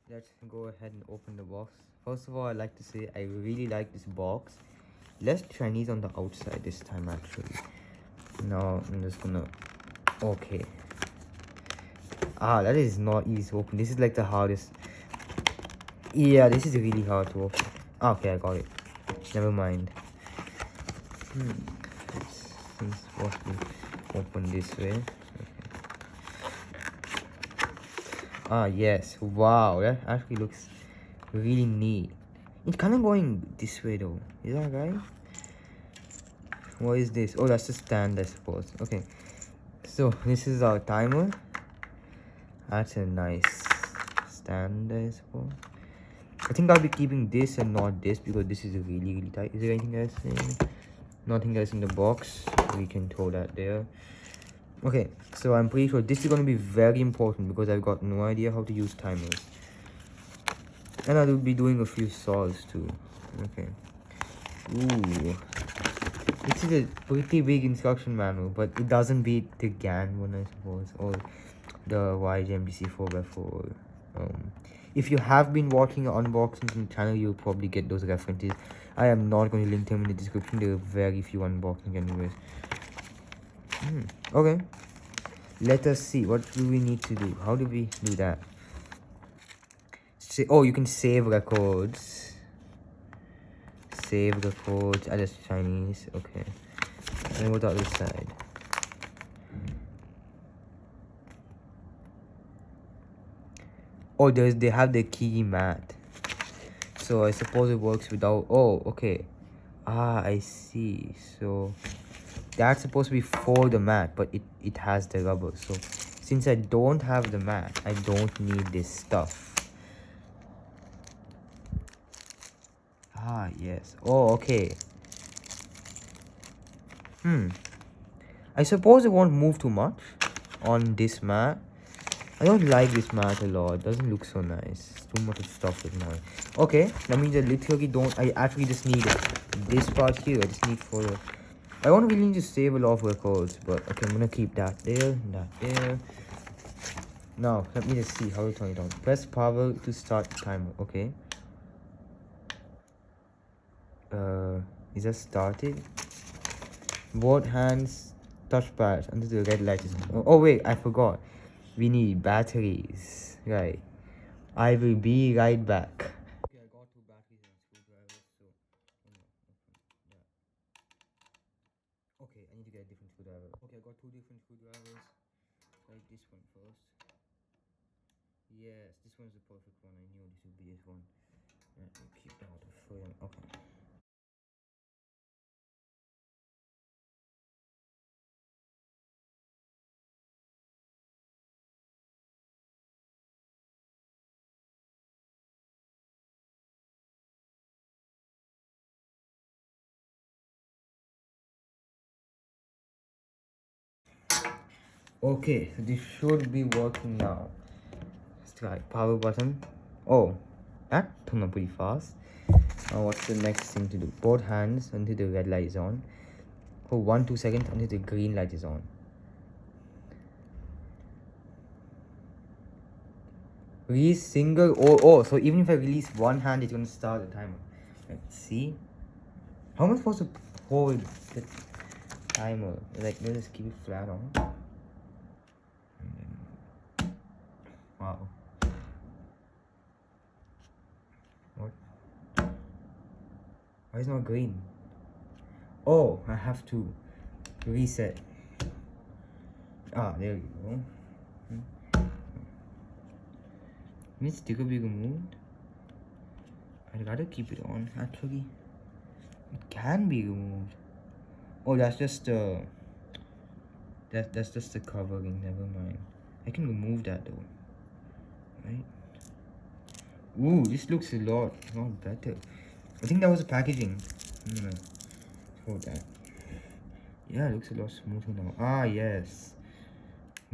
let's go ahead and open the box. First of all, I'd like to say I really like this box. Less Chinese on the outside this time actually. Now I'm just gonna, okay. That is not easy to open. This is like the hardest. Yeah, this is really hard to open. Okay, I got it. Never mind. Let's possibly open this way. Okay. Yes. Wow, that actually looks really neat. It's kind of going this way though. Is that right? What is this? Oh, that's the stand, I suppose. Okay. So this is our timer. That's a nice stand, I suppose. I think I'll be keeping this and not this because this is really tight. Is there anything else nothing else in the box? We can throw that there. Okay, so I'm pretty sure this is going to be very important because I've got no idea how to use timers. And I will be doing a few solves too. Okay. Ooh. This is a pretty big instruction manual, but it doesn't beat the GAN one, I suppose, or the YGMDC 4x4. If you have been watching unboxings on the channel, you'll probably get those references. I am not going to link them in the description. There are very few unboxings anyways. Okay. Let us see. What do we need to do? How do we do that? Oh, you can save records. Save records. That's Chinese. Okay. And what's the other side? Oh, they have the QiYi mat. So I suppose it works without. Oh, okay. I see. So that's supposed to be for the mat, but it has the rubber. So since I don't have the mat, I don't need this stuff. Yes. Oh, okay. I suppose it won't move too much on this mat. I don't like this mat a lot. It doesn't look so nice. It's too much stuff with mine. Okay, that means I literally don't. I actually just need this part here. I just need for the. I don't really need to save a lot of records, but okay, I'm gonna keep that there, that there. Now, let me just see how to turn it on. Press power to start the timer. Okay. Is that started? Both hands touchpad until the red light is on. Oh wait, I forgot. We need batteries. Right. I will be right back. Okay, I got two batteries and screwdrivers, so yeah. Okay, I need to get a different screwdriver. Okay, I got two different screwdrivers. Like this one first. Yes, this one's the perfect one. I knew this would be this one. Let me keep that out of frame. Okay. Okay, so this should be working now. Let's try power button. Oh, that turned on pretty fast. Now what's the next thing to do? Both hands until the red light is on. For 1-2 seconds until the green light is on. Release single. Oh, so even if I release one hand, it's gonna start the timer. Let's see. How am I supposed to hold the timer? Like, let's just keep it flat on. Wow. What? Why is it not green? Oh, I have to reset. There you go. Can sticker be removed? I'd rather keep it on actually. It can be removed. Oh, that's just the that's just the covering. Never mind. I can remove that though. Right? Ooh, this looks a lot better. I think that was the packaging. I'm gonna throw that. Yeah, it looks a lot smoother now. Yes.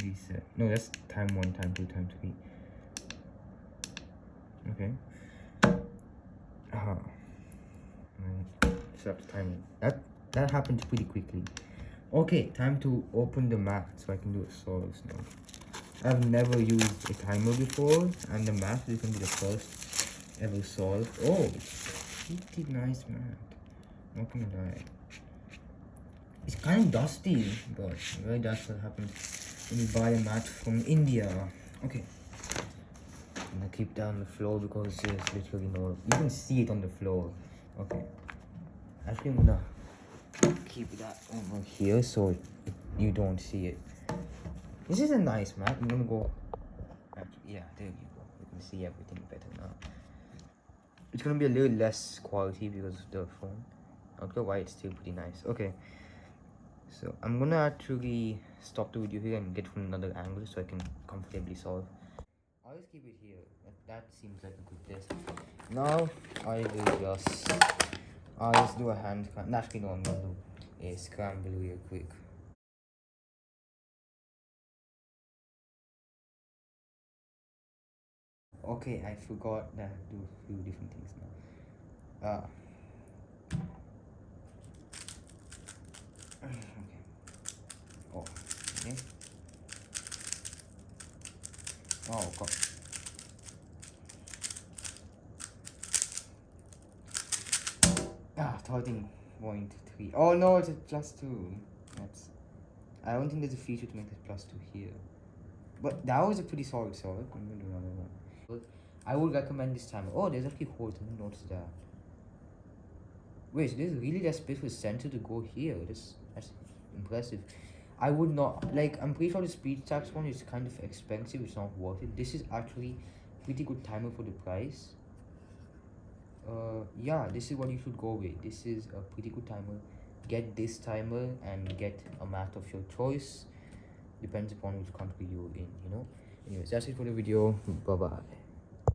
Reset. No, that's time 1, time 2, time 3. Okay. Set the timer. That happened pretty quickly. Okay, time to open the mat so I can do it solves now. I've never used a timer before, and the math is gonna be the first ever solved. Oh, pretty nice math. Not gonna lie. It's kind of dusty, but really that's what happens when you buy a mat from India. Okay. I'm gonna keep that on the floor because there's literally no. You can see it on the floor. Okay. Actually, I'm gonna keep that over here so you don't see it. This is a nice mat. I'm gonna go. Actually, yeah, there you go. You can see everything better now. It's gonna be a little less quality because of the phone. Okay, why it's still pretty nice. Okay. So I'm gonna actually stop the video here and get from another angle so I can comfortably solve. I'll just keep it here. That seems like a good test. Now I'll just do a hand cram. Actually, no, I'm gonna do a scramble real quick. Okay, I forgot that I have to do a few different things now. Okay. Oh, okay. Oh god. 13.3. Oh no, it's a +2. That's. I don't think there's a feature to make this +2 here. But that was a pretty solid solve. I'm gonna do another one. But I would recommend this timer. Oh, there's actually holes. I didn't notice that. Wait, so there's really that space for the center to go here. That's impressive. I would not like. I'm pretty sure the speed tax one is kind of expensive. It's not worth it. This is actually pretty good timer for the price. Yeah, this is what you should go with. This is a pretty good timer. Get this timer and get a mat of your choice. Depends upon which country you're in, you know. Anyways, that's it for the video. Bye bye.